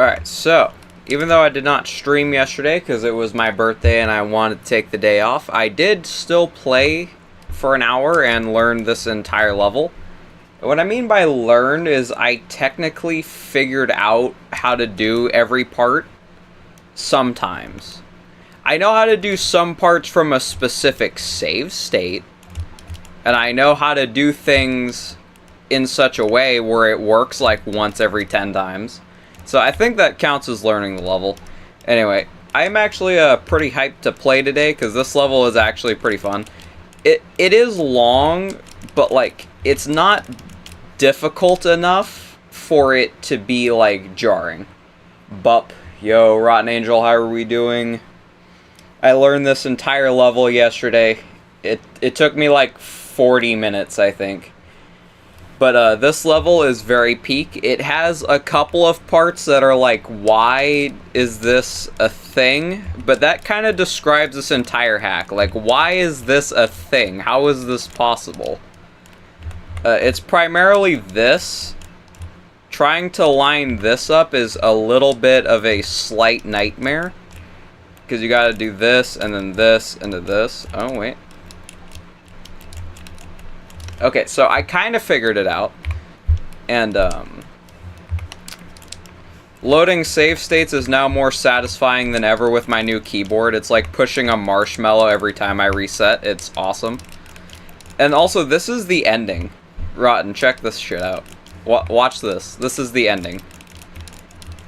Alright, so, even though I did not stream yesterday because it was my birthday and I wanted to take the day off, I did still play for an hour and learn this entire level. What I mean by learned is I technically figured out how to do every part sometimes. I know how to do some parts from a specific save state, and I know how to do things in such a way where it works like once every 10 times. So I think that counts as learning the level. Anyway, I'm actually pretty hyped to play today because this level is actually pretty fun. It is long, but like it's not difficult enough for it to be like jarring. Bup, yo, Rotten Angel, how are we doing? I learned this entire level yesterday. It took me like 40 minutes, I think. But this level is very peak. It has a couple of parts that are like, why is this a thing? But that kind of describes this entire hack. Like, why is this a thing? How is this possible? It's primarily this. Trying to line this up is a little bit of a slight nightmare. Because you gotta do this, and then this, and then this. Oh, wait. Okay, so I kind of figured it out, and loading save states is now more satisfying than ever with my new keyboard. It's like pushing a marshmallow every time I reset. It's awesome. And also, this is the ending. Rotten, check this shit out. Watch this. This is the ending.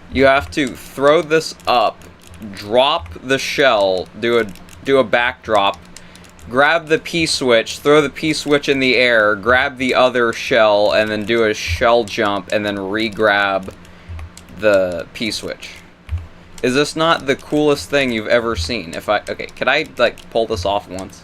You have to throw this up, drop the shell, do a backdrop, grab the P-switch, throw the P-switch in the air, grab the other shell, and then do a shell jump, and then re-grab the P-switch. Is this not the coolest thing you've ever seen? Okay, can I, like, pull this off once?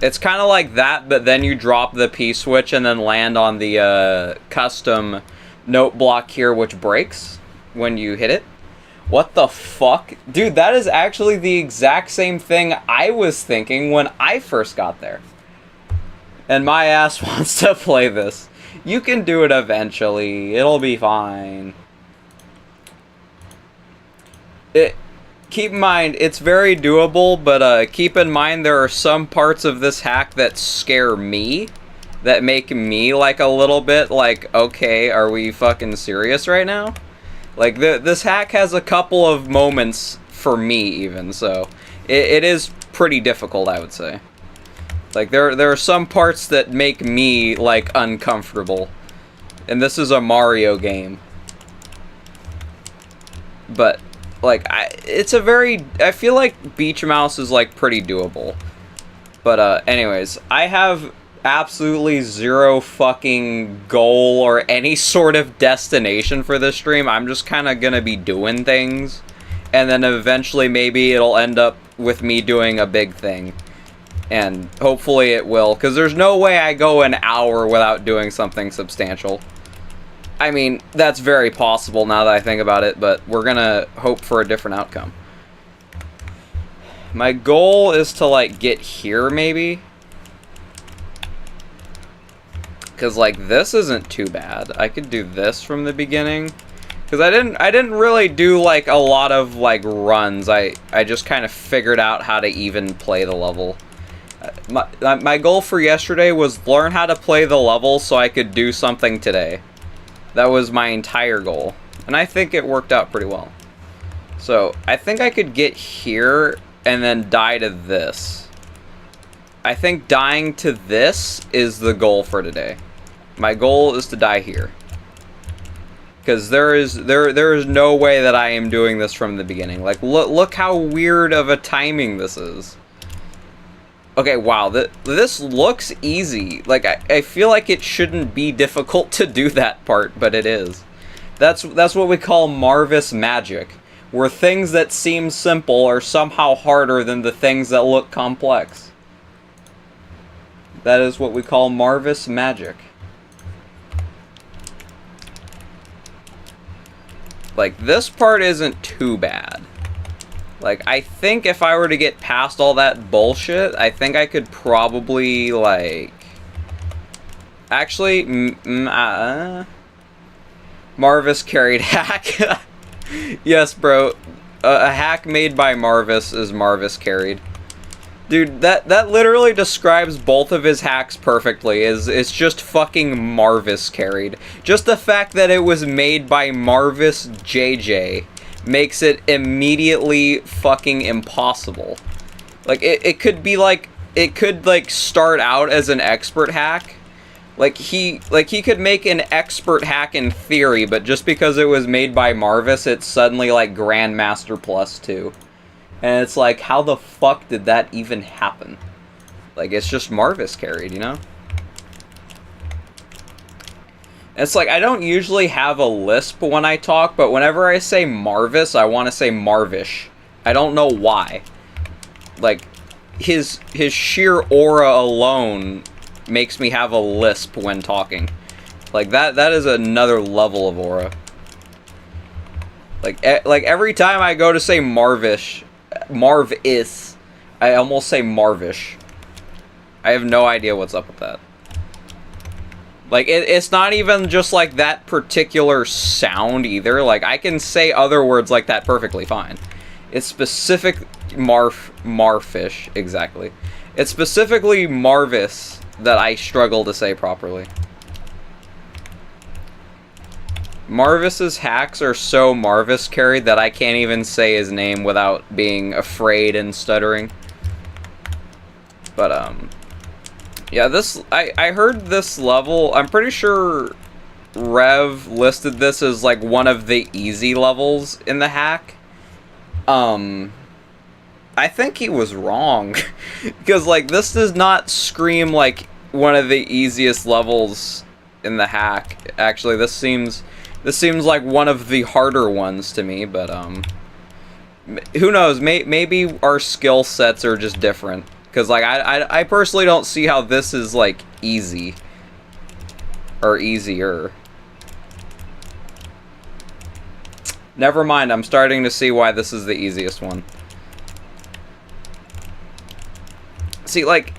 It's kind of like that, but then you drop the P-switch and then land on the custom note block here, which breaks when you hit it. What the fuck? Dude, that is actually the exact same thing I was thinking when I first got there. And my ass wants to play this. You can do it eventually. It'll be fine. Keep in mind, it's very doable, but keep in mind there are some parts of this hack that scare me. That make me like a little bit like, okay, are we fucking serious right now? Like, this hack has a couple of moments for me, even, so it is pretty difficult, I would say. Like, there are some parts that make me, like, uncomfortable. And this is a Mario game. But, like, I feel like Beach Mouse is, like, pretty doable. But, anyways, I have absolutely zero fucking goal or any sort of destination for this stream. I'm just kind of gonna be doing things, and then eventually maybe it'll end up with me doing a big thing, and hopefully it will, because there's no way I go an hour without doing something substantial. I mean, that's very possible now that I think about it, but we're gonna hope for a different outcome. My goal is to, like, get here maybe. Because, like, this isn't too bad. I could do this from the beginning. Because I didn't really do, like, a lot of, like, runs. I just kind of figured out how to even play the level. My goal for yesterday was learn how to play the level so I could do something today. That was my entire goal. And I think it worked out pretty well. So, I think I could get here and then die to this. I think dying to this is the goal for today. My goal is to die here. Because there is no way that I am doing this from the beginning. Like, look how weird of a timing this is. Okay, wow, this looks easy. Like, I feel like it shouldn't be difficult to do that part, but it is. That's what we call marvijj magic. Where things that seem simple are somehow harder than the things that look complex. That is what we call marvijj magic. Like, this part isn't too bad. Like, I think if I were to get past all that bullshit, I think I could probably, like, Actually, Marvis carried hack. Yes, bro. A hack made by Marvis is Marvis carried. Dude, that literally describes both of his hacks perfectly. It's just fucking Marvis carried. Just the fact that it was made by Marvis JJ makes it immediately fucking impossible. Like, it could be like, it could like start out as an expert hack. Like he could make an expert hack in theory, but just because it was made by Marvis, it's suddenly like Grandmaster +2. And it's like, how the fuck did that even happen? Like, it's just Marvis carried, you know? It's like, I don't usually have a lisp when I talk, but whenever I say Marvis, I want to say Marvish. I don't know why. Like, his sheer aura alone makes me have a lisp when talking. Like, that is another level of aura. Like every time I go to say Marvish, Marvis, I almost say Marvish. I have no idea what's up with that. Like, it's not even just like that particular sound either. Like, I can say other words like that perfectly fine. It's specific Marfish, exactly. It's specifically Marvis that I struggle to say properly. Marvis's hacks are so Marvis carried that I can't even say his name without being afraid and stuttering. But, yeah, this, I heard this level, I'm pretty sure Rev listed this as, like, one of the easy levels in the hack. I think he was wrong. Because, like, this does not scream like one of the easiest levels in the hack. Actually, this seems like one of the harder ones to me, but, who knows, maybe our skill sets are just different. Because, like, I personally don't see how this is, like, easy. Or easier. Never mind, I'm starting to see why this is the easiest one. See, like,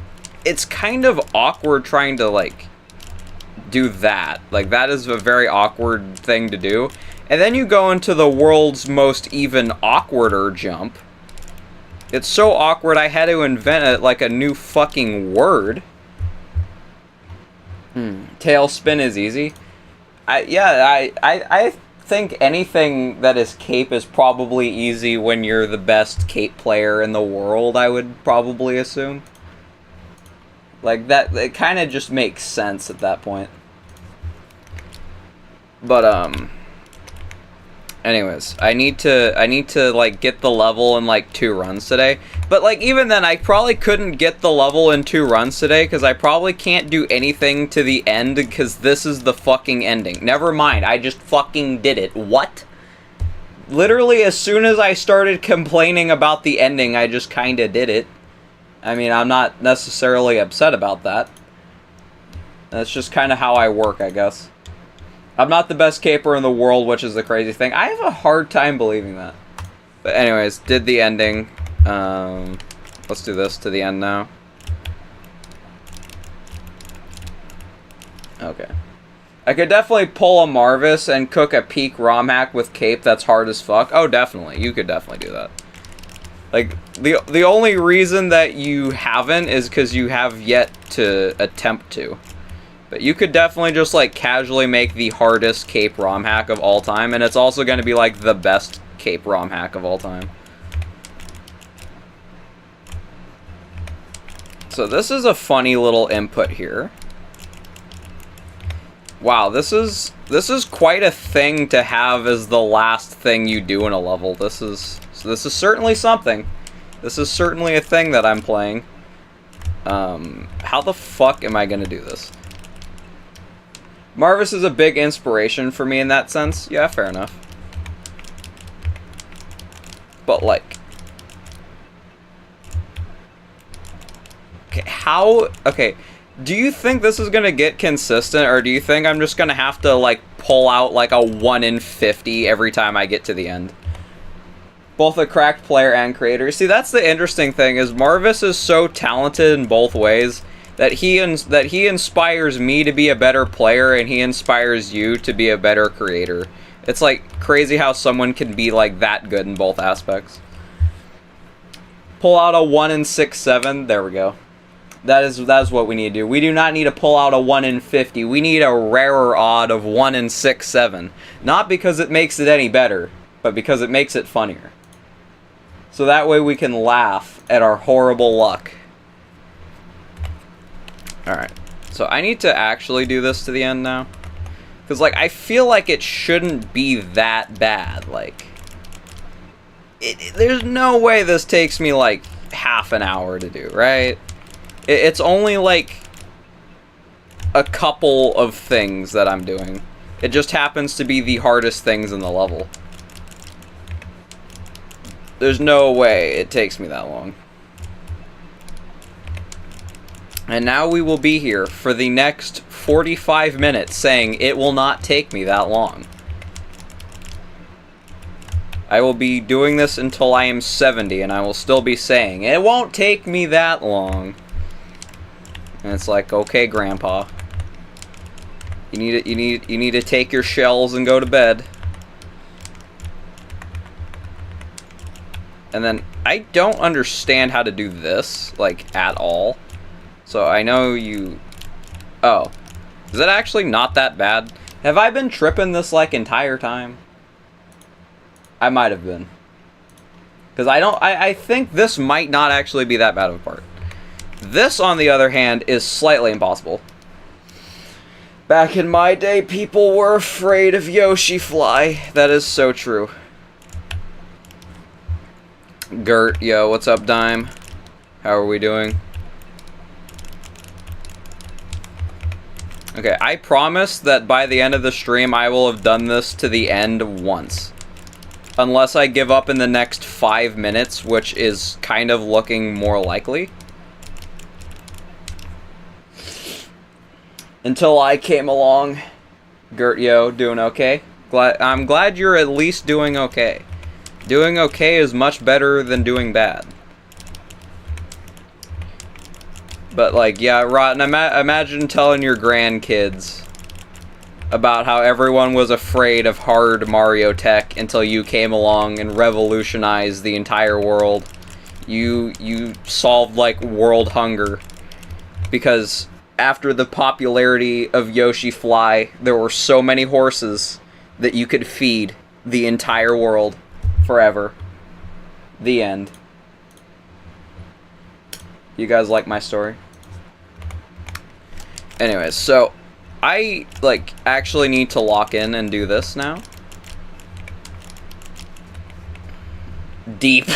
it's kind of awkward trying to, like, do that. Like, that is a very awkward thing to do. And then you go into the world's most even awkwarder jump. It's so awkward I had to invent like a new fucking word. Tailspin is easy. I think anything that is cape is probably easy when you're the best cape player in the world, I would probably assume. Like, that, it kind of just makes sense at that point. But, anyways, I need to, like, get the level in, like, 2 runs today. But, like, even then, I probably couldn't get the level in 2 runs today, because I probably can't do anything to the end, because this is the fucking ending. Never mind, I just fucking did it. What? Literally, as soon as I started complaining about the ending, I just kinda did it. I mean, I'm not necessarily upset about that. That's just kind of how I work, I guess. I'm not the best caper in the world, which is the crazy thing. I have a hard time believing that. But anyways, did the ending. Let's do this to the end now. Okay. I could definitely pull a Marvis and cook a peak ROM hack with cape that's hard as fuck. Oh, definitely. You could definitely do that. Like, the only reason that you haven't is because you have yet to attempt to. But you could definitely just, like, casually make the hardest cape ROM hack of all time, and it's also going to be, like, the best cape ROM hack of all time. So this is a funny little input here. Wow, this is quite a thing to have as the last thing you do in a level. This is certainly something. This is certainly a thing that I'm playing. How the fuck am I gonna do this? Marvis is a big inspiration for me in that sense. Yeah, fair enough. But, like... Okay, how... Okay, do you think this is gonna get consistent, or do you think I'm just gonna have to, like, pull out, like, a 1 in 50 every time I get to the end? Both a cracked player and creator. See, that's the interesting thing, is Marvis is so talented in both ways that he inspires me to be a better player, and he inspires you to be a better creator. It's like crazy how someone can be like that good in both aspects. Pull out a 1 in 6, 7. There we go. That is what we need to do. We do not need to pull out a 1 in 50. We need a rarer odd of 1 in 6, 7. Not because it makes it any better, but because it makes it funnier. So that way we can laugh at our horrible luck. Alright. So I need to actually do this to the end now. Because, like, I feel like it shouldn't be that bad. Like, there's no way this takes me, like, half an hour to do, right? It's only, like, a couple of things that I'm doing. It just happens to be the hardest things in the level. There's no way it takes me that long. And now we will be here for the next 45 minutes saying it will not take me that long. I will be doing this until I am 70, and I will still be saying it won't take me that long. And it's like, okay, Grandpa, you need to take your shells and go to bed. And then I don't understand how to do this, like, at all. So I know you... Oh. Is it actually not that bad? Have I been tripping this, like, entire time? I might have been. Because I think this might not actually be that bad of a part. This, on the other hand, is slightly impossible. Back in my day, people were afraid of Yoshi Fly. That is so true. Gert, yo, what's up, Dime? How are we doing? Okay, I promise that by the end of the stream, I will have done this to the end once. Unless I give up in the next 5 minutes, which is kind of looking more likely. Until I came along. Gert, yo, doing okay? I'm glad you're at least doing okay. Doing okay is much better than doing bad. But, like, yeah, Rotten, imagine telling your grandkids about how everyone was afraid of hard Mario tech until you came along and revolutionized the entire world. You solved, like, world hunger. Because after the popularity of Yoshi Fly, there were so many horses that you could feed the entire world forever. The end. You guys like my story? Anyways, so I, like, actually need to lock in and do this now. Deep.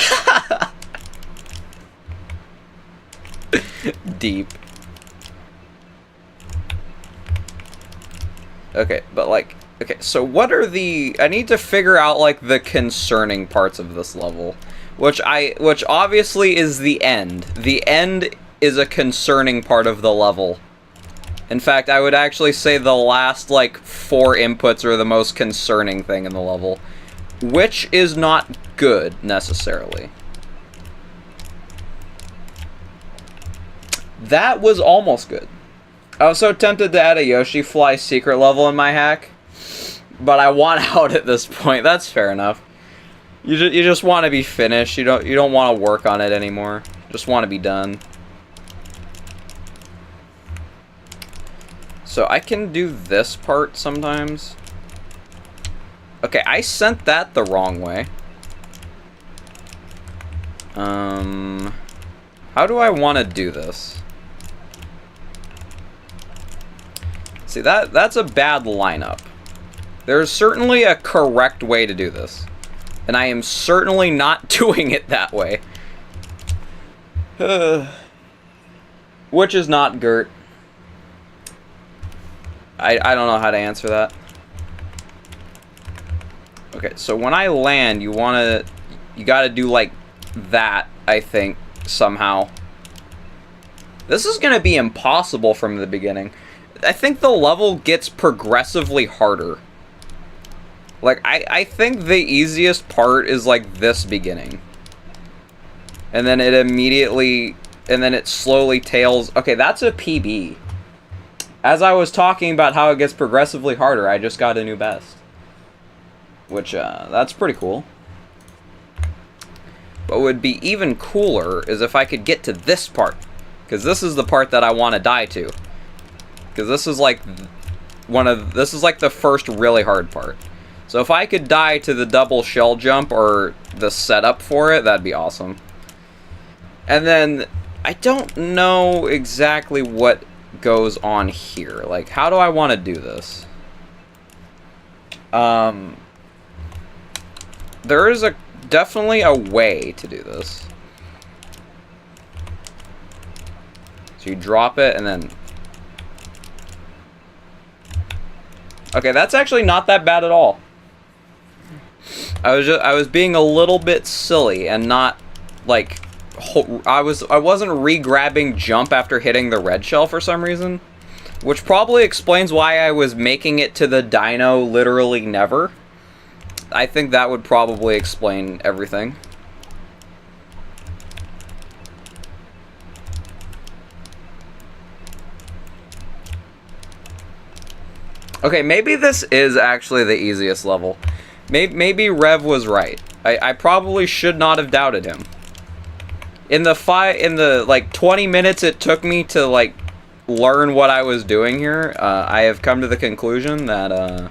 Deep. Okay, but, like, okay, so what are the... I need to figure out, like, the concerning parts of this level. Which obviously is the end. The end is a concerning part of the level. In fact, I would actually say the last, like, 4 inputs are the most concerning thing in the level. Which is not good, necessarily. That was almost good. I was so tempted to add a Yoshi Fly secret level in my hack. But I want out at this point. That's fair enough. You just want to be finished. You don't want to work on it anymore. You just want to be done. So I can do this part sometimes. Okay, I sent that the wrong way. How do I want to do this? See, that's a bad lineup. There's certainly a correct way to do this. And I am certainly not doing it that way. Which is not Gert. I don't know how to answer that. Okay, so when I land, you gotta do like that, I think, somehow. This is gonna be impossible from the beginning. I think the level gets progressively harder. Like, I think the easiest part is, like, this beginning. And then it immediately and then it slowly tails. Okay, that's a PB. As I was talking about how it gets progressively harder, I just got a new best. Which, that's pretty cool. But what would be even cooler is if I could get to this part. Because this is the part that I want to die to. Because this is like this is like the first really hard part. So if I could die to the double shell jump or the setup for it, that'd be awesome. And then I don't know exactly what goes on here. Like, how do I want to do this? There is definitely a way to do this. So you drop it and then... Okay, that's actually not that bad at all. I was being a little bit silly and not like I wasn't re-grabbing jump after hitting the red shell for some reason, which probably explains why I was making it to the dino literally never. I think that would probably explain everything. Okay, maybe this is actually the easiest level. Maybe Rev was right. I probably should not have doubted him. In the like 20 minutes it took me to like learn what I was doing here, I have come to the conclusion that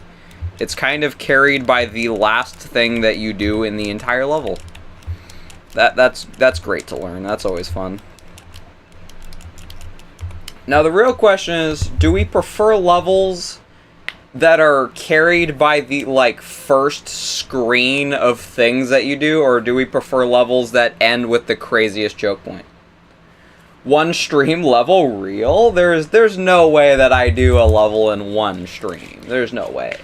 it's kind of carried by the last thing that you do in the entire level. That's great to learn. That's always fun. Now the real question is, do we prefer levels that are carried by the like first screen of things that you do, or do we prefer levels that end with the craziest choke point? One stream level real? There's no way that I do a level in one stream. There's no way.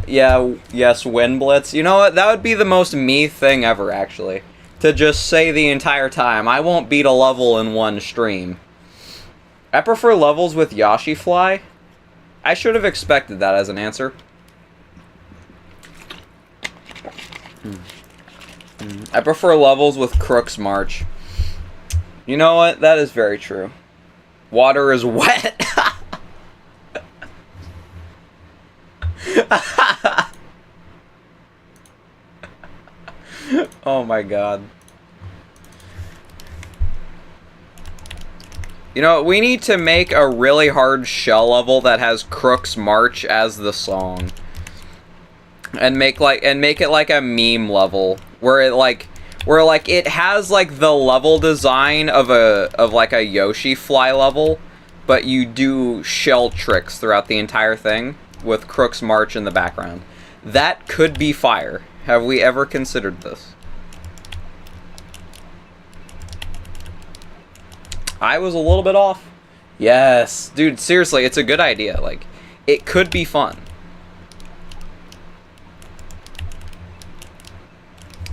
Yeah, yes, Wind Blitz. You know what? That would be the most me thing ever, actually. To just say the entire time, I won't beat a level in one stream. I prefer levels with Yoshi Fly. I should have expected that as an answer. I prefer levels with Crook's March. You know what? That is very true. Water is wet. Oh my god. You know, we need to make a really hard shell level that has Crook's March as the song. And make it like a meme level where it has like the level design of like a Yoshi Fly level, but you do shell tricks throughout the entire thing with Crook's March in the background. That could be fire. Have we ever considered this? I was a little bit off. Yes. Dude, seriously, it's a good idea. Like, it could be fun.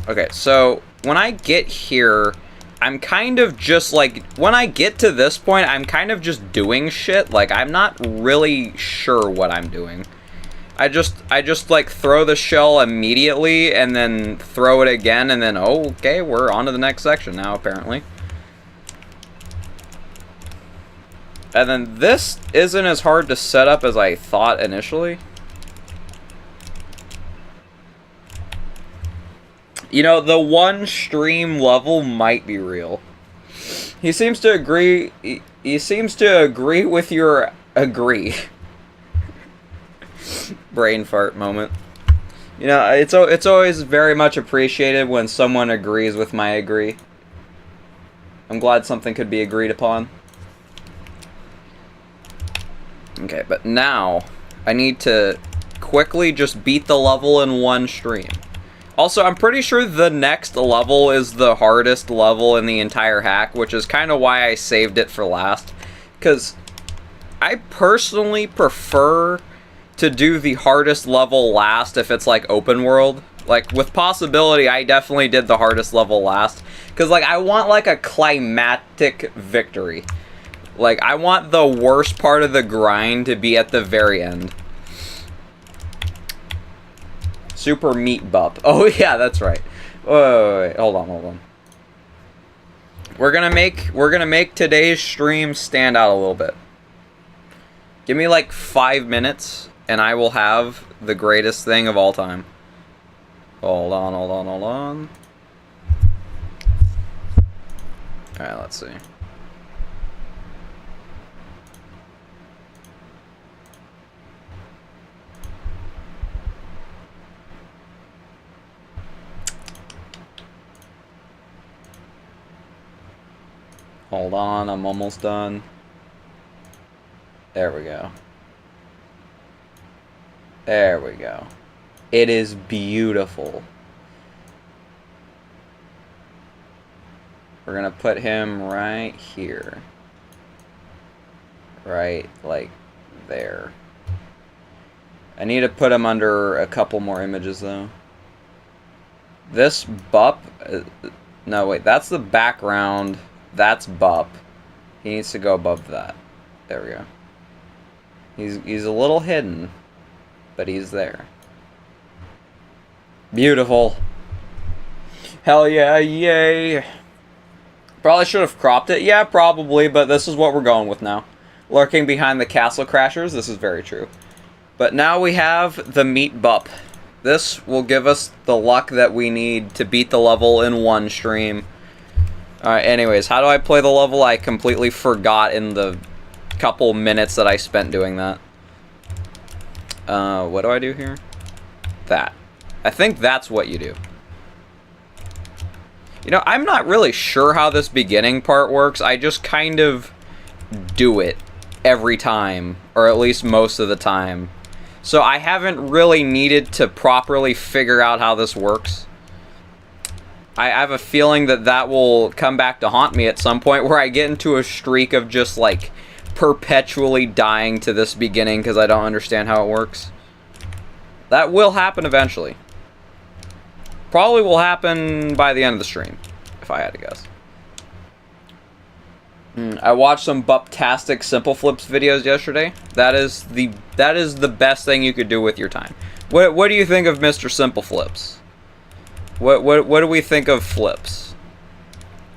Okay, so when I get here, I'm kind of just like, when I get to this point, I'm kind of just doing shit. Like, I'm not really sure what I'm doing. I just like throw the shell immediately and then throw it again and then, oh, okay, we're on to the next section now, apparently. And then this isn't as hard to set up as I thought initially. You know, the one stream level might be real. He seems to agree. He seems to agree with your agree. Brain fart moment. You know, it's always very much appreciated when someone agrees with my agree. I'm glad something could be agreed upon. Okay, but now I need to quickly just beat the level in one stream. Also, I'm pretty sure the next level is the hardest level in the entire hack, which is kind of why I saved it for last. Because I personally prefer to do the hardest level last if it's like open world. Like with possibility, I definitely did the hardest level last. Because like I want like a climactic victory. Like, I want the worst part of the grind to be at the very end. Super Meat Bup. Oh, yeah, that's right. Wait, hold on. We're gonna make today's stream stand out a little bit. Give me like 5 minutes, and I will have the greatest thing of all time. Hold on. Alright, let's see. Hold on, I'm almost done. There we go. There we go. It is beautiful. We're gonna put him right here. Right, like, there. I need to put him under a couple more images, though. This Bup... no, wait, that's the background. That's Bup. He needs to go above that. There we go. He's a little hidden, but he's there. Beautiful. Hell yeah, yay. Probably should have cropped it. Yeah, probably, but this is what we're going with now. Lurking behind the castle crashers, this is very true. But now we have the meat Bup. This will give us the luck that we need to beat the level in one stream. Alright, anyways, how do I play the level? I completely forgot in the couple minutes that I spent doing that. What do I do here? That. I think that's what you do. You know, I'm not really sure how this beginning part works. I just kind of do it every time, or at least most of the time. So I haven't really needed to properly figure out how this works. I have a feeling that that will come back to haunt me at some point, where I get into a streak of just, like, perpetually dying to this beginning because I don't understand how it works. That will happen eventually. Probably will happen by the end of the stream, if I had to guess. I watched some Buptastic Simple Flips videos yesterday. That is the best thing you could do with your time. What do you think of Mr. Simple Flips? What do we think of Flips?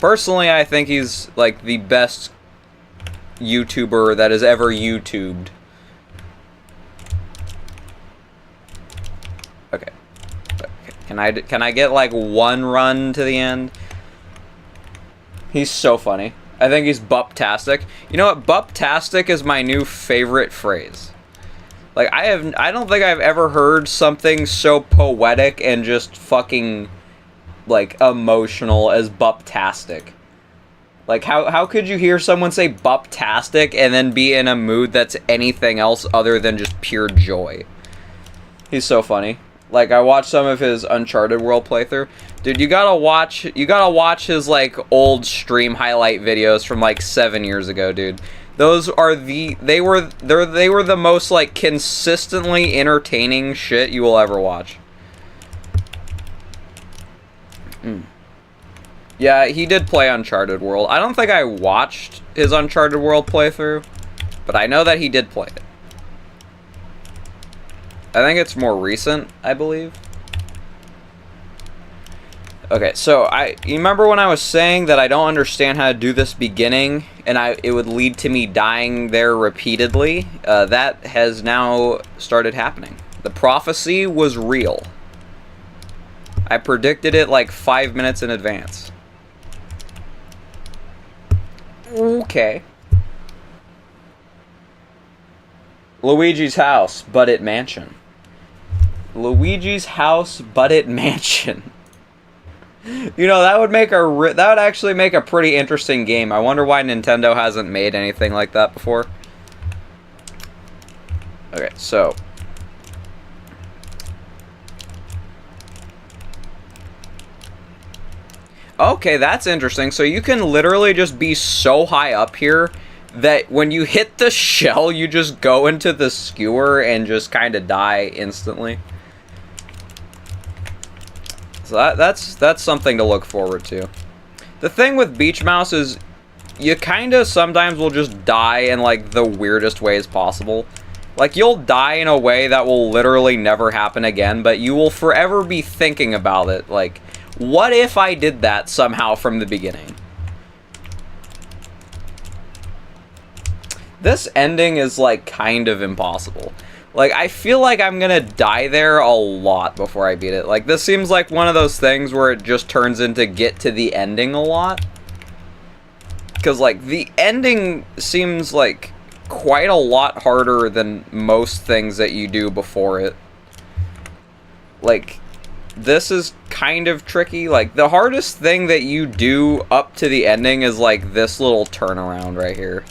Personally, I think he's like the best YouTuber that has ever YouTubed. Okay. Can I get like one run to the end? He's so funny. I think he's Buptastic. You know what? Buptastic is my new favorite phrase. Like, I don't think I've ever heard something so poetic and just fucking, like, emotional as Buptastic. Like, how could you hear someone say Buptastic and then be in a mood that's anything else other than just pure joy? He's so funny. Like, I watched some of his Uncharted World playthrough. Dude, you gotta watch his, like, old stream highlight videos from, like, 7 years ago, dude. Those are they were the most, like, consistently entertaining shit you will ever watch. Yeah, he did play Uncharted World. I don't think I watched his Uncharted World playthrough, but I know that he did play it. I think it's more recent, I believe. Okay, so you remember when I was saying that I don't understand how to do this beginning, and it would lead to me dying there repeatedly? That has now started happening. The prophecy was real. I predicted it like 5 minutes in advance. Okay. Luigi's house, but it mansion. Luigi's house, but it mansion. You know, that would actually make a pretty interesting game. I wonder why Nintendo hasn't made anything like that before. Okay, so okay, that's interesting. So you can literally just be so high up here that when you hit the shell, you just go into the skewer and just kind of die instantly. So that's something to look forward to. The thing with Beach Mouse is you kind of sometimes will just die in like the weirdest ways possible. Like, you'll die in a way that will literally never happen again, but you will forever be thinking about it. Like, what if I did that somehow from the beginning? This ending is, like, kind of impossible. Like, I feel like I'm gonna die there a lot before I beat it. Like, this seems like one of those things where it just turns into get to the ending a lot. Because, like, the ending seems like quite a lot harder than most things that you do before it. Like, this is kind of tricky. Like, the hardest thing that you do up to the ending is, like, this little turnaround right here.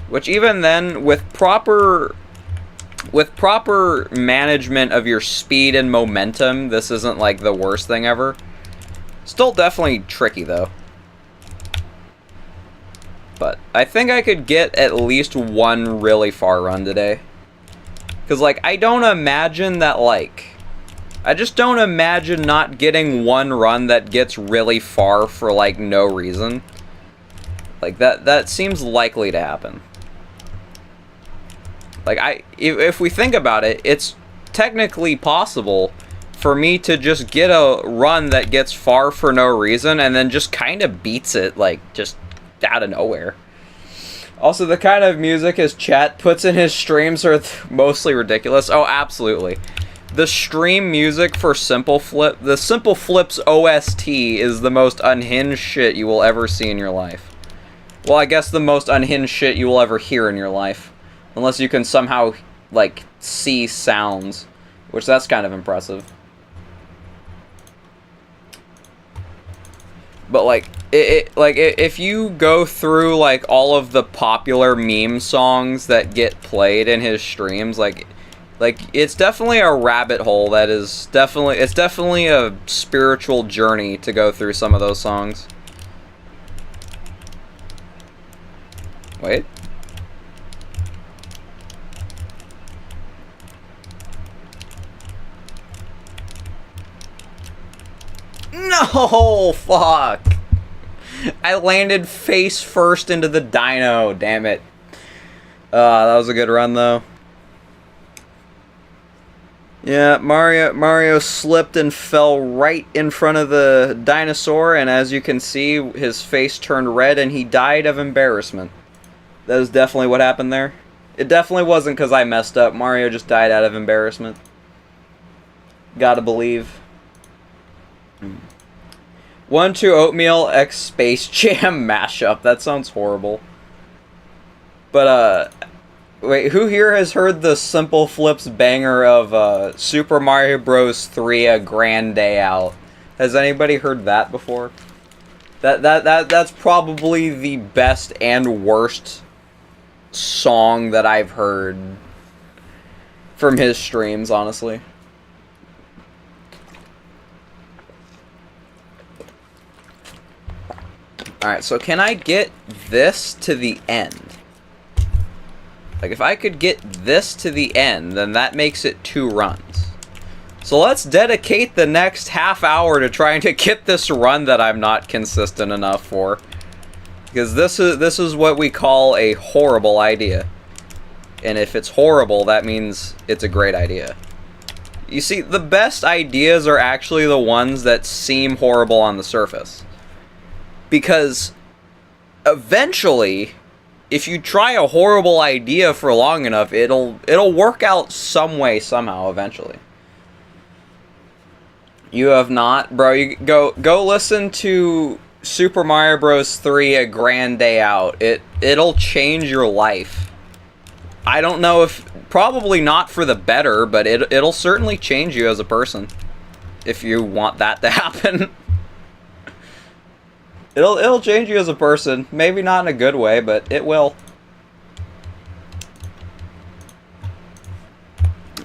Which even then, with proper management of your speed and momentum, this isn't, like, the worst thing ever. Still definitely tricky, though. But I think I could get at least one really far run today. Because, like, I don't imagine that, like... I just don't imagine not getting one run that gets really far for, like, no reason. Like, that seems likely to happen. Like, if we think about it, it's technically possible for me to just get a run that gets far for no reason and then just kind of beats it, like, just out of nowhere. Also, the kind of music his chat puts in his streams are mostly ridiculous. Oh, absolutely. The stream music for Simple Flip, the Simple Flips OST is the most unhinged shit you will ever see in your life. Well, I guess the most unhinged shit you will ever hear in your life. Unless you can somehow, like, see sounds. Which, that's kind of impressive. But, like, if you go through, like, all of the popular meme songs that get played in his streams, like, it's definitely a rabbit hole that is definitely, it's definitely a spiritual journey to go through some of those songs. Wait. No, fuck. I landed face first into the dino, damn it. That was a good run, though. Yeah, Mario slipped and fell right in front of the dinosaur, and as you can see, his face turned red and he died of embarrassment. That is definitely what happened there. It definitely wasn't because I messed up. Mario just died out of embarrassment. Gotta believe. 1-2 Oatmeal X Space Jam mashup. That sounds horrible. But, wait, who here has heard the Simple Flips banger of Super Mario Bros. 3 A Grand Day Out? Has anybody heard that before? That's probably the best and worst song that I've heard from his streams, honestly. Alright, so can I get this to the end? Like, if I could get this to the end, then that makes it 2 runs. So let's dedicate the next half hour to trying to get this run that I'm not consistent enough for. Because this is what we call a horrible idea. And if it's horrible, that means it's a great idea. You see, the best ideas are actually the ones that seem horrible on the surface. Because eventually, if you try a horrible idea for long enough, it'll work out some way, somehow, eventually. You have not? Bro, you go listen to Super Mario Bros. 3 A Grand Day Out. It'll change your life. I don't know if... Probably not for the better, but it'll certainly change you as a person. If you want that to happen. It'll change you as a person. Maybe not in a good way, but it will.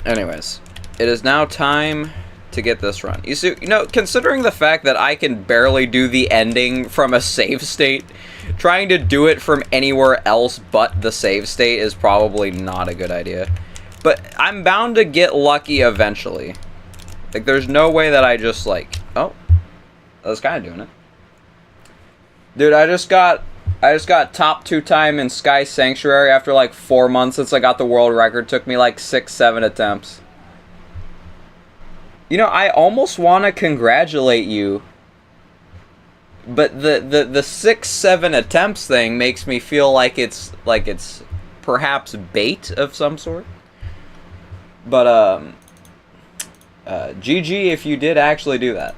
Anyways, it is now time to get this run. You see, considering the fact that I can barely do the ending from a save state, trying to do it from anywhere else but the save state is probably not a good idea. But I'm bound to get lucky eventually. Like, there's no way that I just, like... Oh. I was kind of doing it. Dude, I just got top 2 time in Sky Sanctuary after like 4 months since I got the world record. Took me like 6-7 attempts. You know, I almost want to congratulate you But the 6-7 attempts thing makes me feel like it's perhaps bait of some sort. But GG if you did actually do that.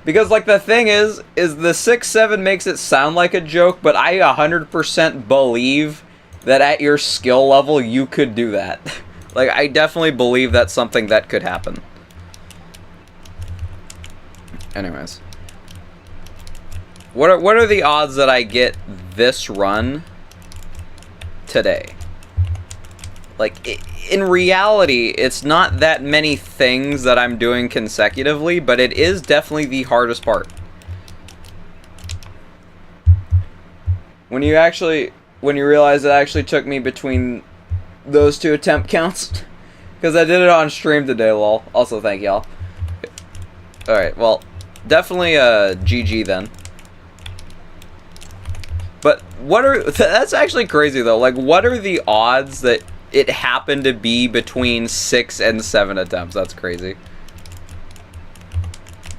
Because like the thing is the 6-7 makes it sound like a joke, but I 100% believe that at your skill level you could do that. Like I definitely believe that's something that could happen. Anyways. What are the odds that I get this run today? Like, in reality, it's not that many things that I'm doing consecutively, but it is definitely the hardest part. When you realize it actually took me between those two attempt counts, because I did it on stream today, lol. Also, thank y'all. Alright, well, definitely GG then. But that's actually crazy though. Like, what are the odds that it happened to be between 6 and 7 attempts? That's crazy.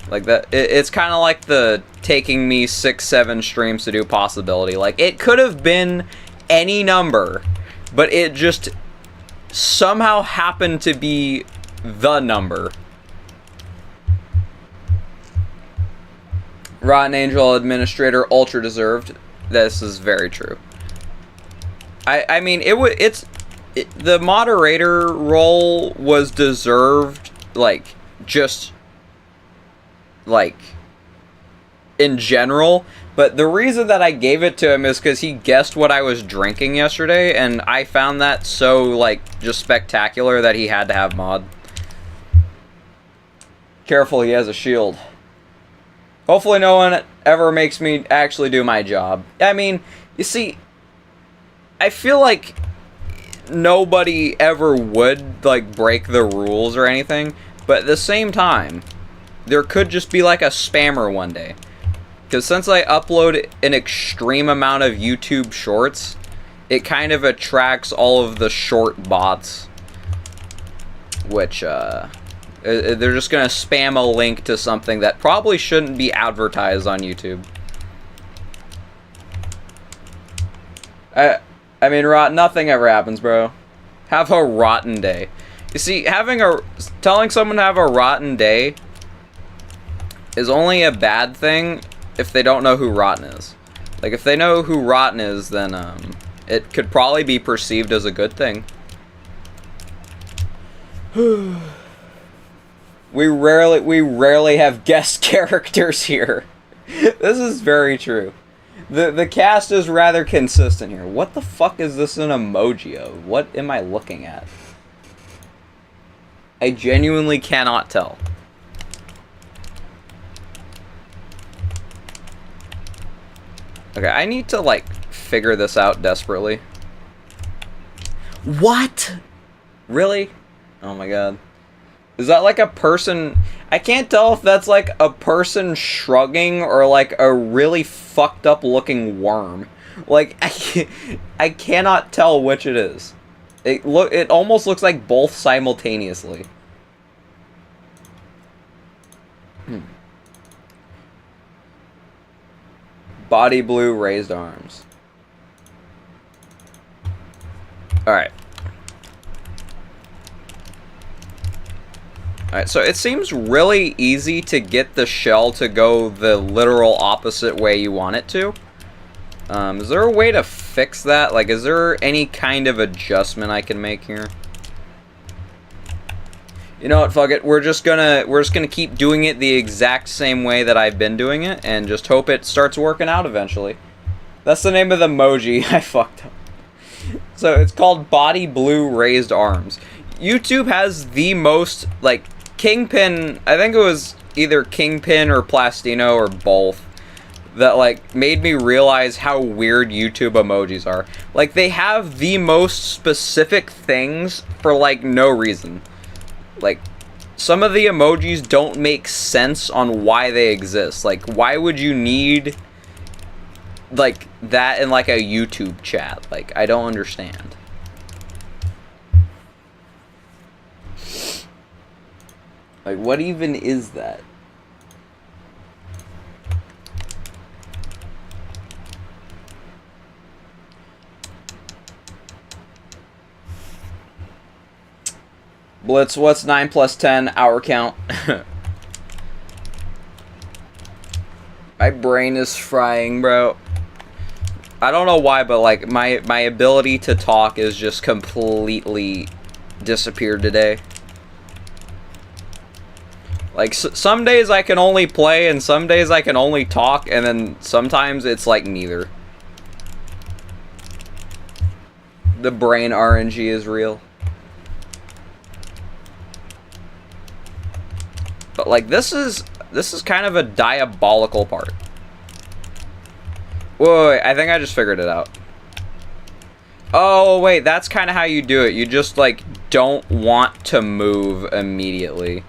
Like that, it's kind of like the taking me 6-7 streams to do possibility. Like, it could have been any number, but it just somehow happened to be the number. Rotten Angel Administrator, ultra deserved. This is very true. I mean, the moderator role was deserved, like, just, like, in general. But the reason that I gave it to him is because he guessed what I was drinking yesterday, and I found that so, like, just spectacular that he had to have mod. Careful, he has a shield. Hopefully no one ever makes me actually do my job. I mean, you see, I feel like nobody ever would, like, break the rules or anything, but at the same time, there could just be, like, a spammer one day. Because since I upload an extreme amount of YouTube shorts, it kind of attracts all of the short bots, which, they're just gonna spam a link to something that probably shouldn't be advertised on YouTube. I mean, nothing ever happens, bro. Have a rotten day. You see, telling someone to have a rotten day is only a bad thing if they don't know who rotten is. Like, if they know who rotten is, then, it could probably be perceived as a good thing. We rarely have guest characters here. This is very true. The cast is rather consistent here. What the fuck is this an emoji of? What am I looking at? I genuinely cannot tell. Okay, I need to, like, figure this out desperately. What? Really? Oh my god. Is that like a person? I can't tell if that's like a person shrugging or like a really fucked up looking worm. Like, I cannot tell which it is. It almost looks like both simultaneously. Body blue, raised arms. Alright. Alright, so it seems really easy to get the shell to go the literal opposite way you want it to. Is there a way to fix that? Like, is there any kind of adjustment I can make here? You know what, fuck it. We're just gonna keep doing it the exact same way that I've been doing it, and just hope it starts working out eventually. That's the name of the emoji. I fucked up. So it's called Body Blue Raised Arms. YouTube has the most, like, Kingpin, I think it was either Kingpin or Plastino or both, that, like, made me realize how weird YouTube emojis are. Like, they have the most specific things for, like, no reason. Like, some of the emojis don't make sense on why they exist. Like, why would you need, like, that in, like, a YouTube chat? Like, I don't understand. Like, what even is that? Blitz, what's 9 plus 10 hour count? My brain is frying, bro. I don't know why, but like my ability to talk is just completely disappeared today. Like some days I can only play and some days I can only talk, and then sometimes it's like neither. The brain RNG is real. But like this is kind of a diabolical part. Wait, I think I just figured it out. Oh, wait, that's kind of how you do it. You just, like, don't want to move immediately.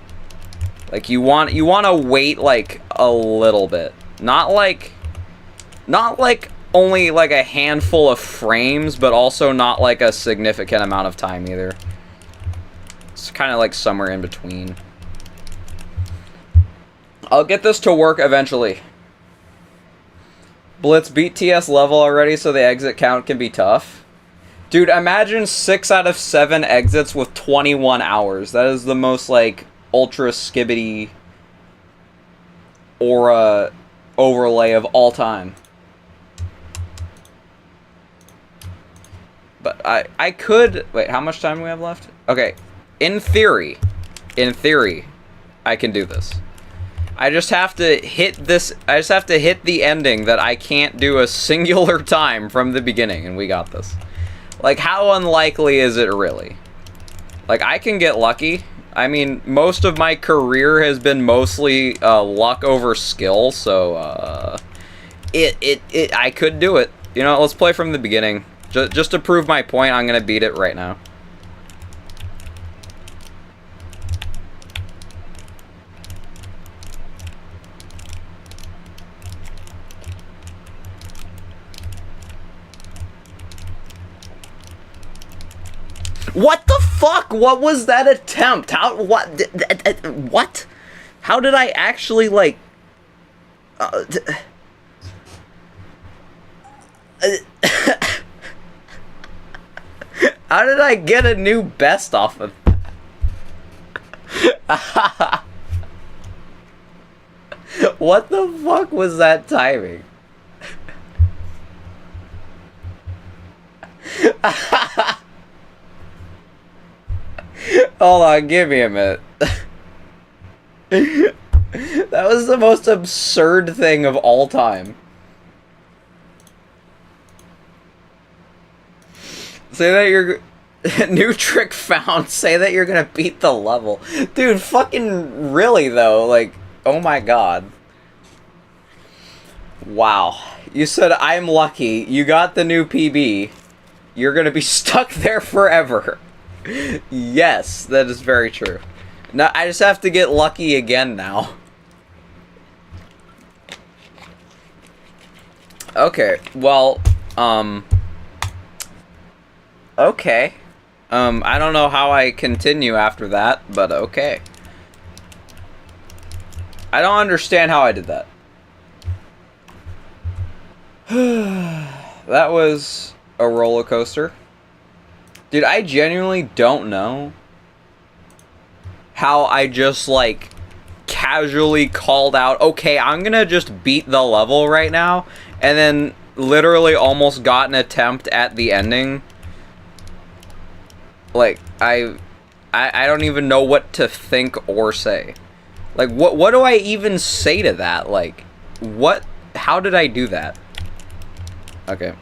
Like, you want to wait, like, a little bit. Not like only, like, a handful of frames, but also not, like, a significant amount of time either. It's kind of, like, somewhere in between. I'll get this to work eventually. Blitz, beat TS level already so the exit count can be tough. Dude, imagine 6 out of 7 exits with 21 hours. That is the most, like, ultra skibbity aura overlay of all time. But I could... Wait, how much time do we have left? Okay, in theory, I can do this. I just have to hit this... I just have to hit the ending that I can't do a singular time from the beginning, and we got this. Like, how unlikely is it really? Like, I can get lucky. I mean, most of my career has been mostly luck over skill, so I could do it. You know, let's play from the beginning. Just to prove my point, I'm gonna beat it right now. What the fuck? What was that attempt? What? How did I actually, like... How did I get a new best off of that? What the fuck was that timing? Hold on, give me a minute. That was the most absurd thing of all time. Say that you're... New trick found. Say that you're gonna beat the level. Dude, fucking really, though. Like, oh my god. Wow. You said, I'm lucky. You got the new PB. You're gonna be stuck there forever. Yes, that is very true. Now, I just have to get lucky again now. Okay, well, okay. I don't know how I continue after that, but okay. I don't understand how I did that. That was a roller coaster. Dude, I genuinely don't know how I just, like, casually called out, okay, I'm gonna just beat the level right now, and then literally almost got an attempt at the ending. Like, I don't even know what to think or say. Like, what do I even say to that? Like, what? How did I do that? Okay.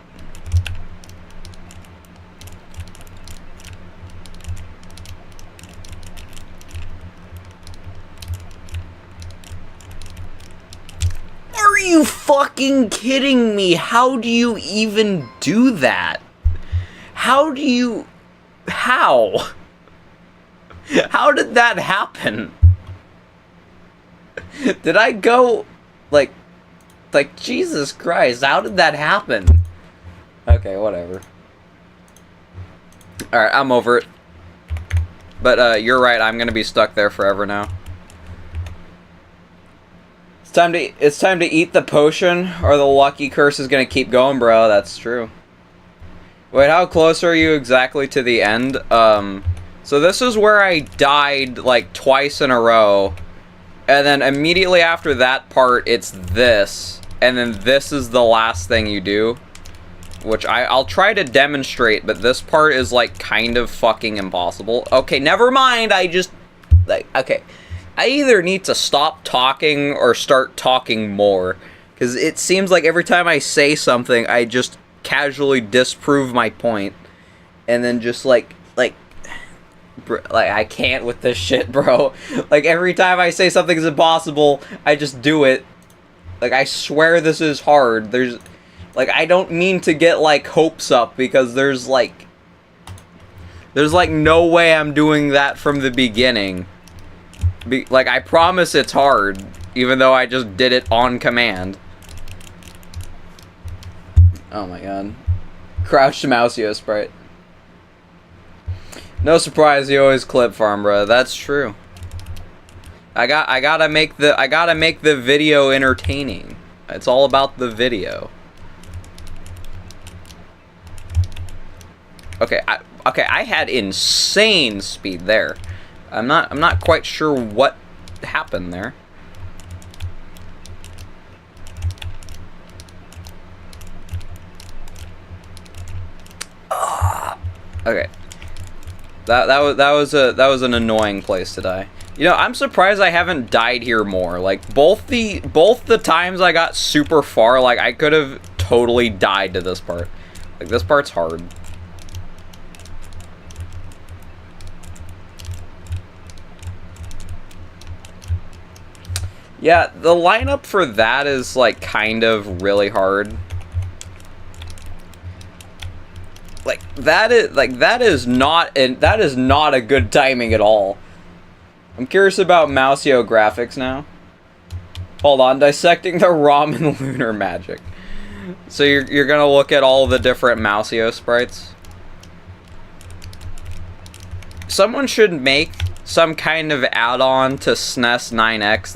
Are you fucking kidding me? How do you even do that? How do you... How? How did that happen? Did I go... Like, Jesus Christ, how did that happen? Okay, whatever. Alright, I'm over it. But, you're right, I'm gonna be stuck there forever now. It's time to eat the potion, or the lucky curse is gonna keep going, bro. That's true. Wait, how close are you exactly to the end? So this is where I died like twice in a row. And then immediately after that part, it's this. And then this is the last thing you do. Which I'll try to demonstrate, but this part is like kind of fucking impossible. Okay, never mind, okay. I either need to stop talking or start talking more. Because it seems like every time I say something, I just casually disprove my point. And then just like, I can't with this shit, bro. Like, every time I say something is impossible, I just do it. Like, I swear this is hard. Like, I don't mean to get, like, hopes up, because there's, like, no way I'm doing that from the beginning. Like, I promise it's hard, even though I just did it on command. Oh my god. Crouch to mouse yo sprite. No surprise, you always clip farm, bro. That's true. I gotta make the video entertaining. It's all about the video. Okay, I had insane speed there. I'm not quite sure what happened there. Okay. That was an annoying place to die. You know, I'm surprised I haven't died here more. Like, both the times I got super far, like, I could have totally died to this part. Like, this part's hard. Yeah, the lineup for that is, like, kind of really hard. That is not a good timing at all. I'm curious about Mouseo graphics now. Hold on, dissecting the ROM and lunar magic. So you're gonna look at all the different Mouseo sprites. Someone should make some kind of add-on to SNES 9X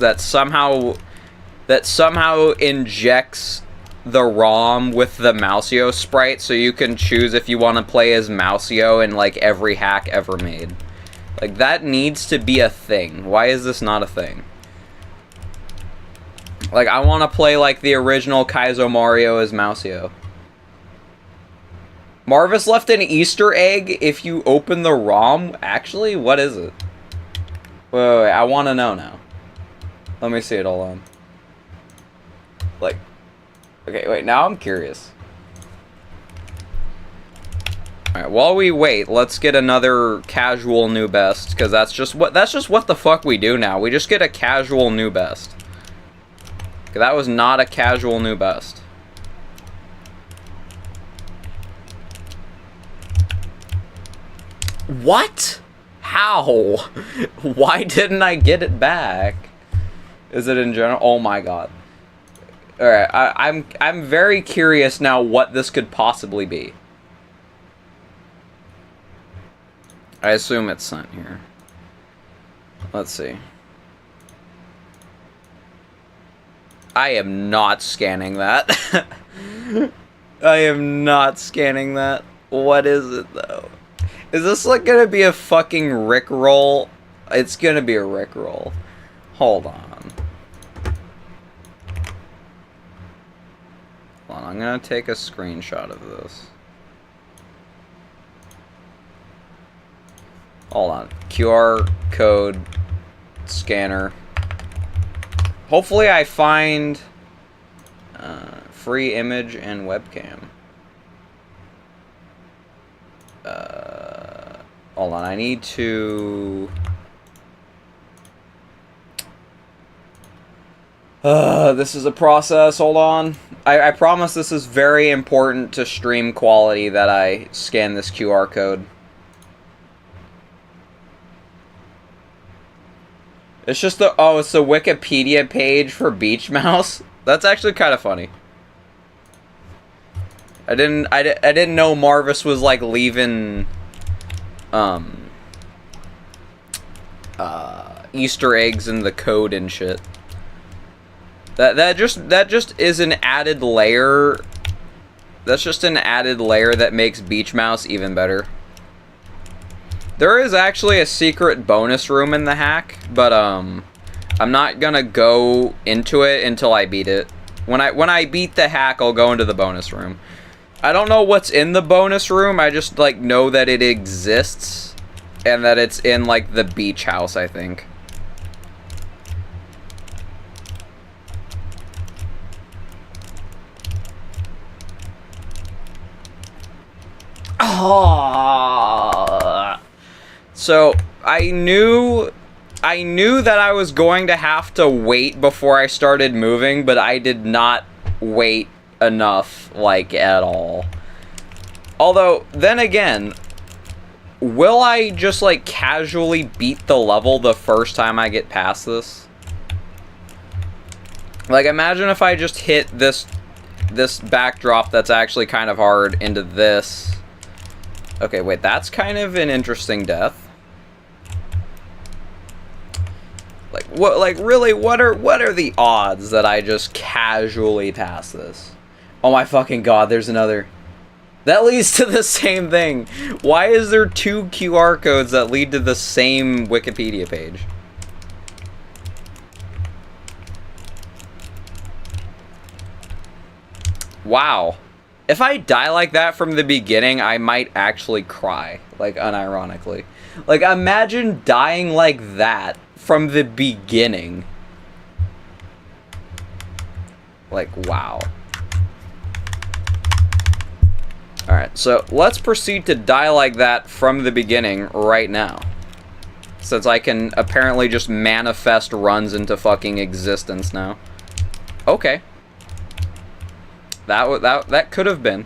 that somehow injects the ROM with the Mouseo sprite, so you can choose if you want to play as Mouseo in like every hack ever made. Like, that needs to be a thing. Why is this not a thing? Like, I want to play like the original Kaizo Mario as Mouseo. Marvis left an Easter egg if you open the ROM. Actually, what is it? Wait, I want to know now. Let me see it, hold on. Like, okay, wait, now I'm curious. Alright, while we wait, let's get another casual new best, because that's just what the fuck we do now. We just get a casual new best. Okay, that was not a casual new best. What? How? Why didn't I get it back? Is it in general? Oh my god. Alright, I'm very curious now what this could possibly be. I assume it's sent here. Let's see. I am not scanning that. I am not scanning that. What is it, though? Is this, like, gonna be a fucking Rickroll? It's gonna be a Rickroll. Hold on. Hold on, I'm gonna take a screenshot of this. Hold on. QR code scanner. Hopefully I find free image and webcam. Hold on, I need to... this is a process, hold on. I promise this is very important to stream quality that I scan this QR code. It's just the, oh, it's the Wikipedia page for Beach Mouse. That's actually kind of funny. I didn't know Marvis was like leaving Easter eggs in the code and shit. That just is an added layer. That's just an added layer that makes Beach Mouse even better. There is actually a secret bonus room in the hack, but I'm not gonna go into it until I beat it. When I beat the hack, I'll go into the bonus room. I don't know what's in the bonus room. I just like know that it exists and that it's in like the beach house, I think. Oh. So I knew that I was going to have to wait before I started moving, but I did not wait enough, like, at all. Although, then again, will I just, like, casually beat the level the first time I get past this? Like, imagine if I just hit this backdrop that's actually kind of hard into this. Okay, wait, that's kind of an interesting death. Like, what, like, really, what are the odds that I just casually pass this? Oh my fucking god, there's another. That leads to the same thing. Why is there 2 QR codes that lead to the same Wikipedia page? Wow. If I die like that from the beginning, I might actually cry, like, unironically. Like, imagine dying like that from the beginning. Like, wow. Alright, so let's proceed to die like that from the beginning right now. Since I can apparently just manifest runs into fucking existence now. Okay. That could have been.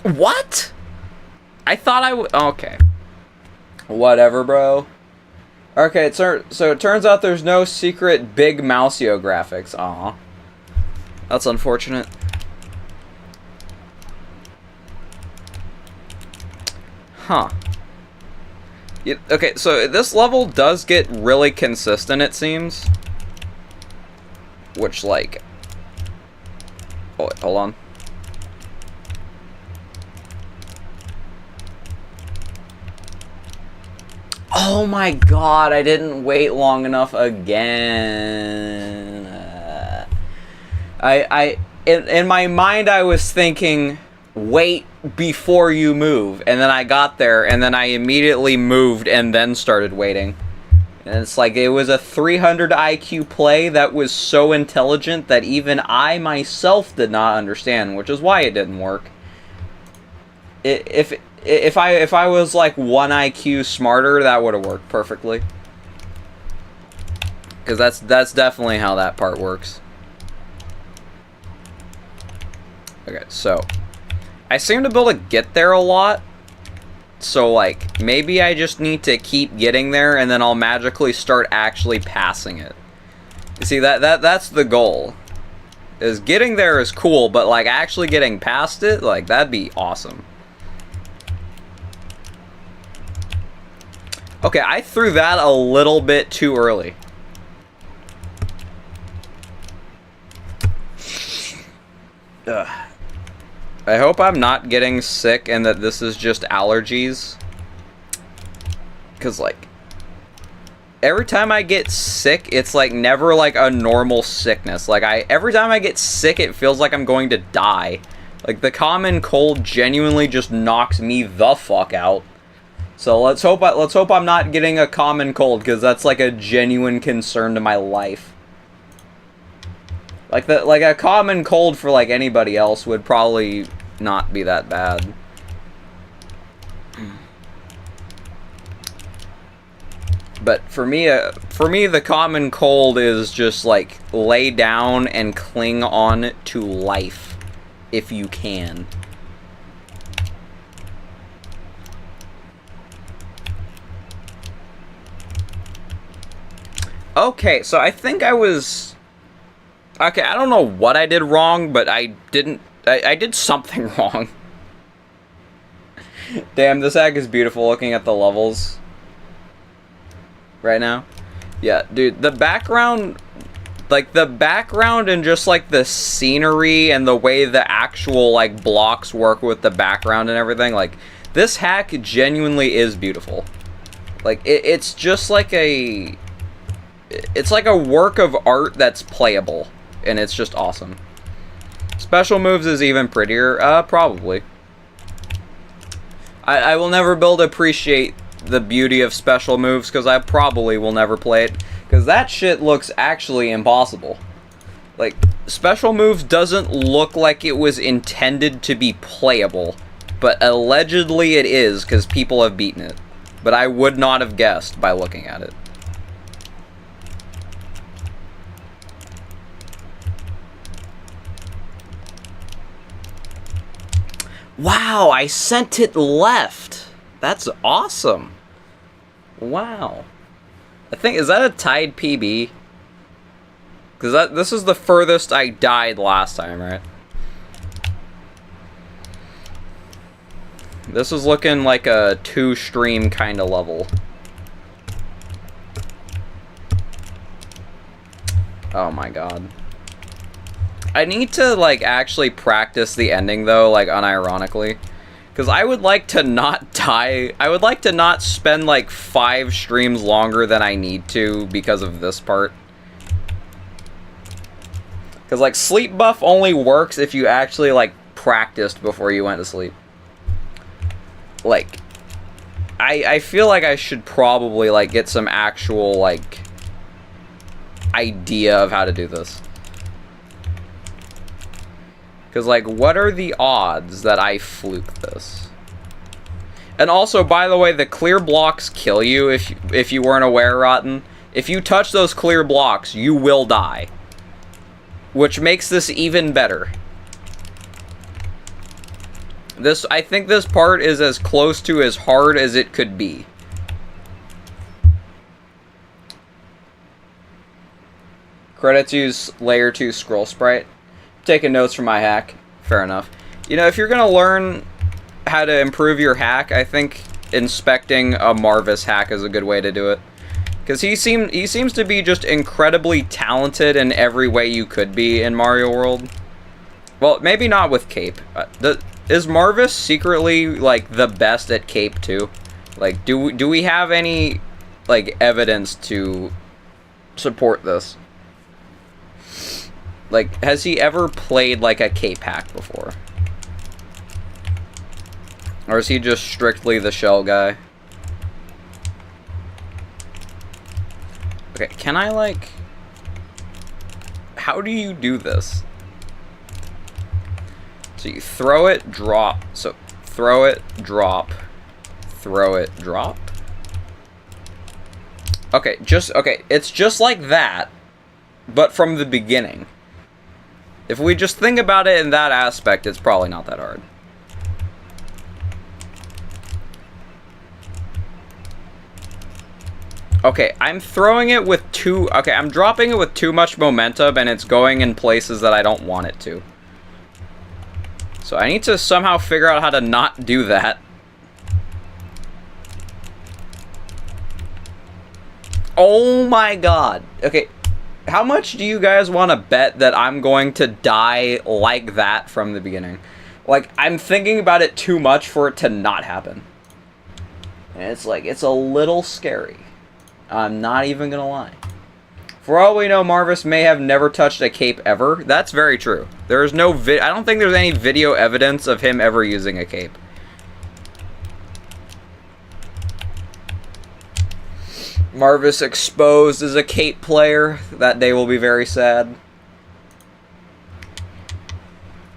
What? I thought I would. Okay. Whatever, bro. Okay, so it turns out there's no secret big Mouseo graphics. Aw. That's unfortunate. Huh. Okay, so this level does get really consistent, it seems. Which, like... Oh, wait, hold on. Oh my god, I didn't wait long enough again. In my mind, I was thinking, wait before you move. And then I got there, and then I immediately moved and then started waiting. And it's like, it was a 300 IQ play that was so intelligent that even I myself did not understand, which is why it didn't work. If I was like 1 IQ smarter, that would have worked perfectly. Because that's definitely how that part works. Okay, so I seem to be able to get there a lot. So like maybe I just need to keep getting there and then I'll magically start actually passing it. You see, that's the goal. Is getting there is cool, but like actually getting past it, like that'd be awesome. Okay, I threw that a little bit too early. Ugh. I hope I'm not getting sick and that this is just allergies. Because, like, every time I get sick, it's, like, never, like, a normal sickness. Like, every time I get sick, it feels like I'm going to die. Like, the common cold genuinely just knocks me the fuck out. So let's hope I'm not getting a common cold, because that's like a genuine concern to my life. Like a common cold for like anybody else would probably not be that bad. But for me the common cold is just like lay down and cling on to life if you can. Okay, so I think I was... Okay, I don't know what I did wrong, but I did something wrong. Damn, this hack is beautiful looking at the levels right now. Yeah, dude, the background Like, the background and just, like, the scenery and the way the actual, like, blocks work with the background and everything, like, this hack genuinely is beautiful. Like, it's just like a... It's like a work of art that's playable, and it's just awesome. Special moves is even prettier, probably. I will never be able to appreciate the beauty of special moves, because I probably will never play it. Because that shit looks actually impossible. Like, special moves doesn't look like it was intended to be playable. But allegedly it is, because people have beaten it. But I would not have guessed by looking at it. Wow, I sent it left. That's awesome. Wow. I think, is that a tied PB? Because this is the furthest I died last time, right? This is looking like a 2-stream kind of level. Oh my god. I need to, like, actually practice the ending, though, like, unironically. Because I would like to not die. I would like to not spend, like, 5 streams longer than I need to because of this part. Because, like, sleep buff only works if you actually, like, practiced before you went to sleep. Like, I feel like I should probably, like, get some actual, like, idea of how to do this. Because, like, what are the odds that I fluke this? And also, by the way, the clear blocks kill you if you weren't aware, Rotten. If you touch those clear blocks, you will die. Which makes this even better. I think this part is as close to as hard as it could be. Credits use layer 2 scroll sprite. Taking notes from my hack. Fair enough. You know, if you're gonna learn how to improve your hack, I think inspecting a marvijj hack is a good way to do it. Because he seems to be just incredibly talented in every way you could be in Mario World. Well, maybe not with Cape. Is marvijj secretly, like, the best at Cape, too? Like, do we have any, like, evidence to support this? Like, has he ever played, like, a Cape hack before? Or is he just strictly the shell guy? Okay, can I, like... How do you do this? So you throw it, drop. So, throw it, drop. Throw it, drop? Okay, okay, it's just like that, but from the beginning. If we just think about it in that aspect, it's probably not that hard. Okay, I'm throwing it with okay, I'm dropping it with too much momentum, and it's going in places that I don't want it to. So I need to somehow figure out how to not do that. Oh my god. Okay. How much do you guys want to bet that I'm going to die like that from the beginning? Like, I'm thinking about it too much for it to not happen. And it's like, it's a little scary. I'm not even gonna lie. For all we know, marvijj may have never touched a cape ever. That's very true. There is no I don't think there's any video evidence of him ever using a cape. Marvijj exposed as a cape player. That day will be very sad.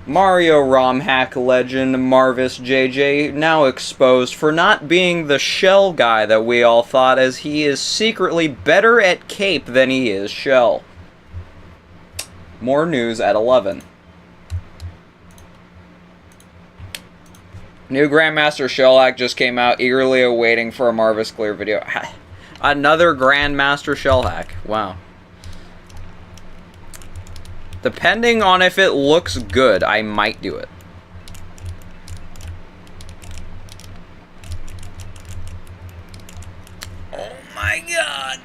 Mario ROM hack legend marvijj JJ now exposed for not being the shell guy that we all thought, as he is secretly better at cape than he is shell. More news at 11. New Grandmaster Shell Hack just came out, eagerly awaiting for a marvijj clear video. Another Grandmaster Shell Hack. Wow. Depending on if it looks good, I might do it. Oh my god.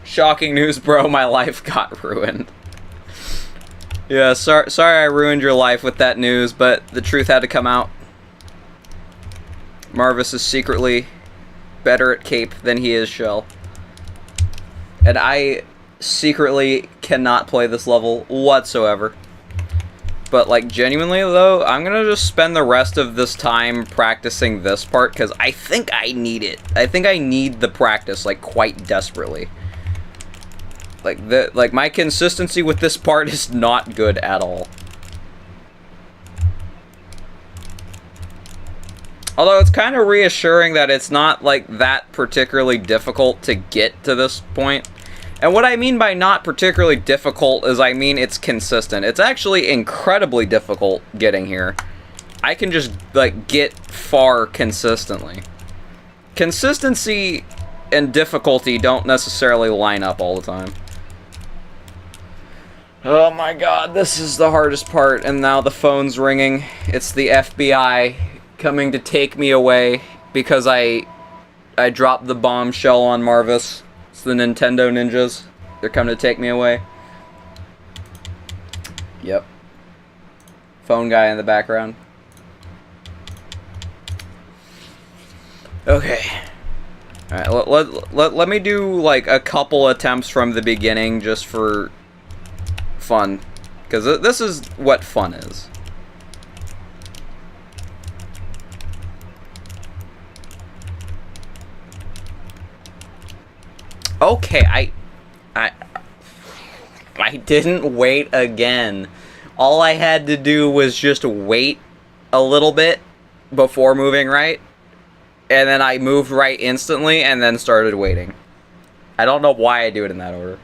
Shocking news, bro. My life got ruined. Yeah, sorry I ruined your life with that news, but the truth had to come out. Marvis is secretly better at Cape than he is Shell. And I secretly cannot play this level whatsoever. But, like, genuinely, though, I'm gonna just spend the rest of this time practicing this part, because I think I need it. I think I need the practice, like, quite desperately. Like, my consistency with this part is not good at all. Although it's kind of reassuring that it's not, like, that particularly difficult to get to this point. And what I mean by not particularly difficult is I mean it's consistent. It's actually incredibly difficult getting here. I can just, like, get far consistently. Consistency and difficulty don't necessarily line up all the time. Oh my god, this is the hardest part, and now the phone's ringing. It's the FBI coming to take me away because I dropped the bombshell on Marvis. It's the Nintendo ninjas. They're coming to take me away. Yep. Phone guy in the background. Okay. Alright, let me do like a couple attempts from the beginning just for fun, because this is what fun is. Okay, I didn't wait again. All I had to do was just wait a little bit before moving right, and then I moved right instantly and then started waiting. I don't know why I do it in that order.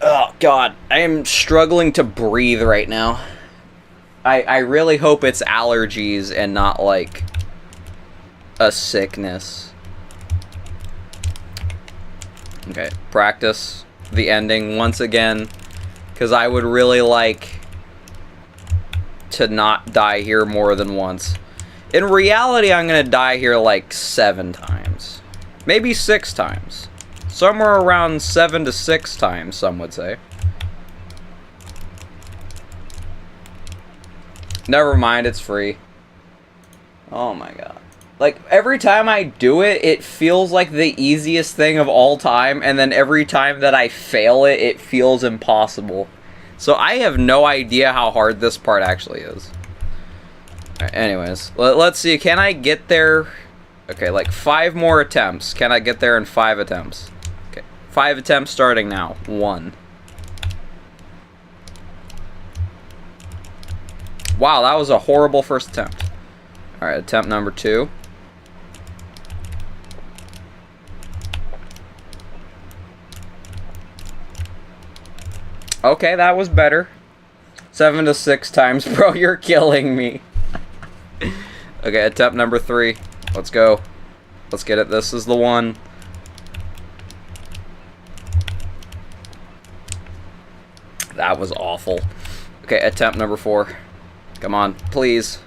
Oh, God. I am struggling to breathe right now. I really hope it's allergies and not, like, a sickness. Okay, practice the ending once again, because I would really like to not die here more than once. In reality, I'm going to die here, like, 7 times. Maybe 6 times. Somewhere around 7 to 6 times, some would say. Never mind, it's free. Oh my god. Like, every time I do it, it feels like the easiest thing of all time, and then every time that I fail it, it feels impossible. So I have no idea how hard this part actually is. Alright, anyways, let's see, can I get there? Okay, like 5 more attempts. Can I get there in 5 attempts? 5 attempts starting now. 1. Wow, that was a horrible first attempt. Alright, attempt number 2. Okay, that was better. 7 to 6 times, bro. You're killing me. Okay, attempt number 3. Let's go. Let's get it. This is the one. That was awful. Okay, attempt number 4. Come on, please.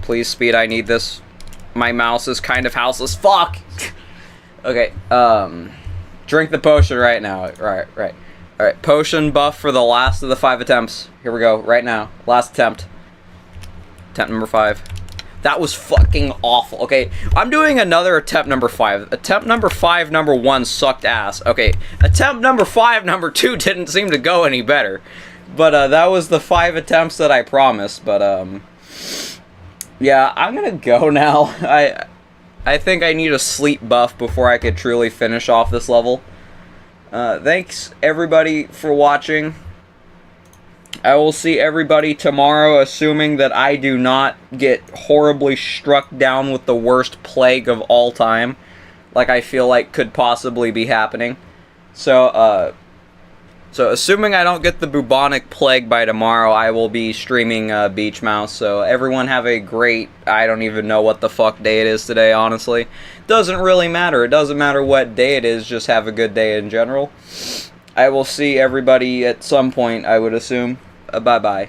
Please, speed, I need this. My mouse is kind of houseless. Fuck! Okay, drink the potion right now. Right. Alright, potion buff for the last of the 5 attempts. Here we go, right now. Last attempt. Attempt number 5. That was fucking awful. Okay, I'm doing another attempt number 5. Attempt number 5, number 1 sucked ass. Okay, attempt number 5, number 2 didn't seem to go any better. But, that was the 5 attempts that I promised. But, yeah, I'm gonna go now. I think I need a sleep buff before I could truly finish off this level. Thanks, everybody, for watching. I will see everybody tomorrow, assuming that I do not get horribly struck down with the worst plague of all time, like I feel like could possibly be happening. So assuming I don't get the bubonic plague by tomorrow, I will be streaming Beach Mouse. So everyone have a great, I don't even know what the fuck day it is today, honestly. Doesn't really matter. It doesn't matter what day it is, just have a good day in general. I will see everybody at some point, I would assume. Bye-bye.